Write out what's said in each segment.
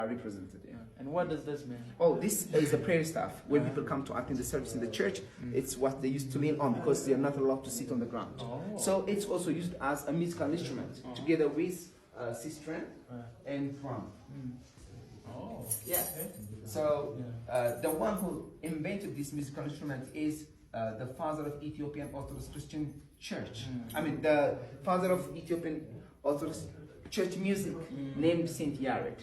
are represented. Yeah. And what does this mean? Oh, this is a prayer staff. When people come to attend the service in the church, it's what they used to lean on because they are not allowed to sit on the ground. Oh. So it's also used as a musical instrument together with sistrum and drum. Oh. Yeah. So the one who invented this musical instrument is the father of Ethiopian Orthodox Christian Church. I mean, the father of Ethiopian Orthodox Church music, named Saint Yared.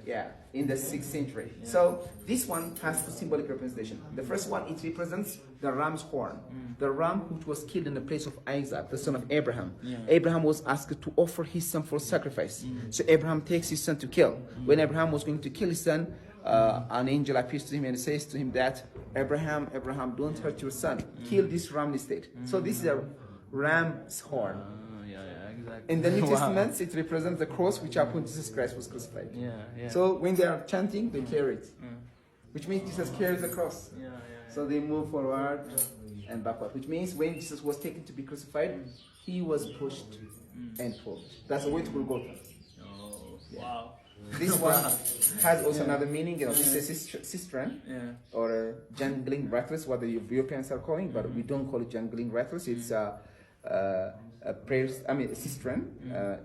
Yeah, in the 6th century. Yeah. So this one has two symbolic representation. The first one, it represents the ram's horn. The ram which was killed in the place of Isaac, the son of Abraham. Yeah. Abraham was asked to offer his son for sacrifice. So Abraham takes his son to kill. When Abraham was going to kill his son, an angel appears to him and says to him that, Abraham, Abraham, don't hurt your son. Kill this ram instead. So this is a ram's horn. Exactly. In the New Testament, it represents the cross which upon Jesus Christ was crucified. Yeah. So when they are chanting, they carry it, which means Jesus carries the cross. So they move forward and backward, which means when Jesus was taken to be crucified, he was pushed and pulled. That's the way to Golgotha. Oh, wow. This one has also another meaning. You know, this is a sistrum or jangling rattles, what the Europeans are calling, but we don't call it jangling rattles. It's prayers. I mean, sistrum,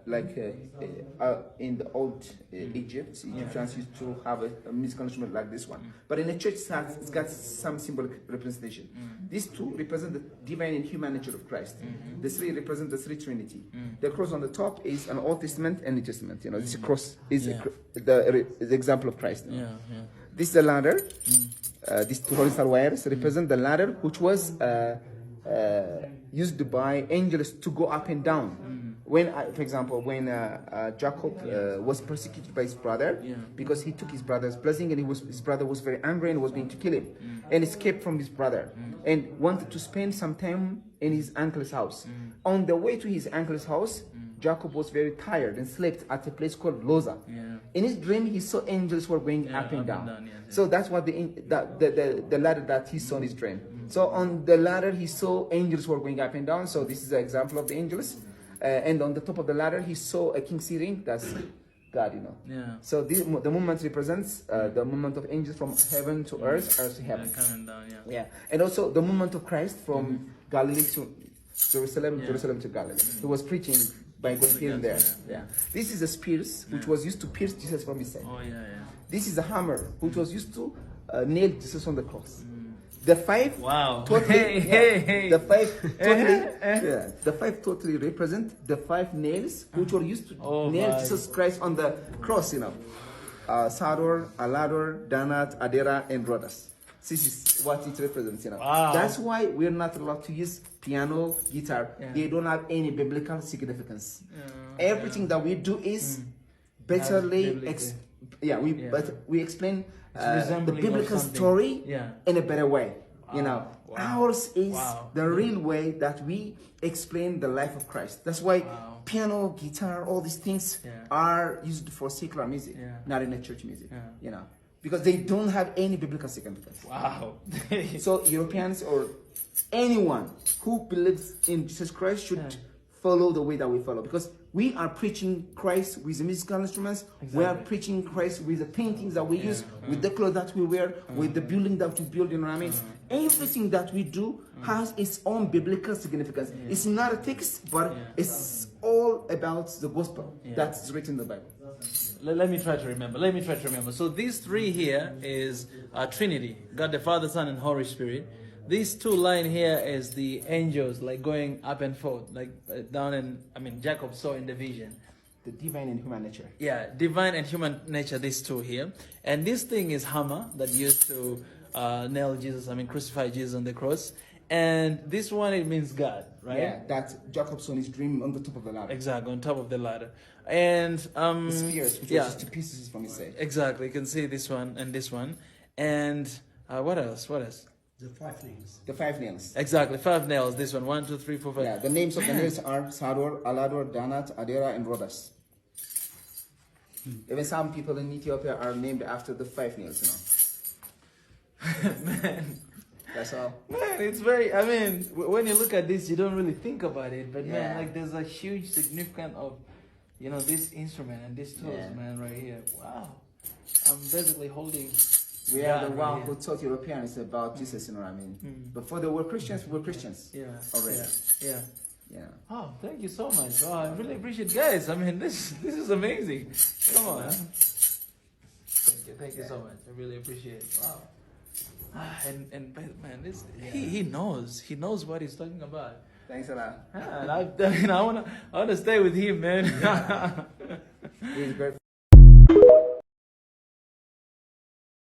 like in the old Egypt, Egyptians used to have a musical instrument like this one. But in the church, it's got some symbolic representation. These two represent the divine and human nature of Christ. The three represent the three Trinity. The cross on the top is an Old Testament and New Testament. You know, this cross is the example of Christ. This is the ladder. These two horizontal wires represent the ladder, which was used by angels to go up and down. When, for example, when Jacob was persecuted by his brother because he took his brother's blessing, and his brother was very angry and was going to kill him, and escaped from his brother and wanted to spend some time in his uncle's house. On the way to his uncle's house, Jacob was very tired and slept at a place called Loza. In his dream, he saw angels were going up and down. So that's what the ladder that he saw in his dream. So on the ladder, he saw angels were going up and down. So this is an example of the angels. And on the top of the ladder, he saw a king sitting. That's God, you know. So the movement represents the movement of angels from heaven to earth to heaven. Coming down, And also the movement of Christ from Galilee to Jerusalem, Jerusalem to Galilee. He was preaching by going here and there. This is a spears which was used to pierce Jesus from his side. This is a hammer which was used to nail Jesus on the cross. The five totally the five totally represent the five nails which were used to nail Jesus Christ on the cross, you know. Sador, Alador, Danat, Adera, and Rhodas. This is what it represents, you know. That's why we're not allowed to use piano, guitar. They don't have any biblical significance. Everything that we do is betterly but we explain the biblical story in a better way. You know, ours is the real way that we explain the life of Christ. That's why piano, guitar, all these things are used for secular music, not in a church music. You know, because they don't have any biblical significance. So Europeans or anyone who believes in Jesus Christ should follow the way that we follow, because we are preaching Christ with the musical instruments. We are preaching Christ with the paintings that we use, with the clothes that we wear, with the building that we build. You know what I mean? Everything that we do has its own biblical significance. It's not a text, but it's all about the gospel that's written in the Bible. Let me try to remember. So these three here is Trinity, God the Father, Son, and Holy Spirit. These two line here is the angels, like going up and forth, like down and Jacob saw in the vision. The divine and human nature. Divine and human nature, these two here. And this thing is hammer that used to nail Jesus, crucify Jesus on the cross. And this one, it means God, right? Yeah, that Jacob saw in his dream on the top of the ladder. Exactly, on top of the ladder. And the spears, which was just two pieces from his side. Exactly, you can see this one and this one. And what else? The five nails. The five nails. Exactly, 5 nails. This one, 1, 2, 3, 4, 5. Yeah, the names of the nails are Sador, Alador, Danat, Adera, and Rhodas. Even some people in Ethiopia are named after the 5 nails, you know. Man. That's all. Man, it's very, when you look at this, you don't really think about it. But man, like there's a huge significance of, this instrument and these tools, man, right here. Wow. I'm basically holding. We are the God, one right who taught Europeans about Jesus, you know what I mean? Before they were Christians, we were Christians. Yeah. Already. Yeah. Yeah. Oh, thank you so much. Wow, I really appreciate, guys. I mean, this is amazing. Come on. Thank you so much. I really appreciate it. Wow. And man, this he knows what he's talking about. Thanks a lot. And I wanna stay with him, man. He's great.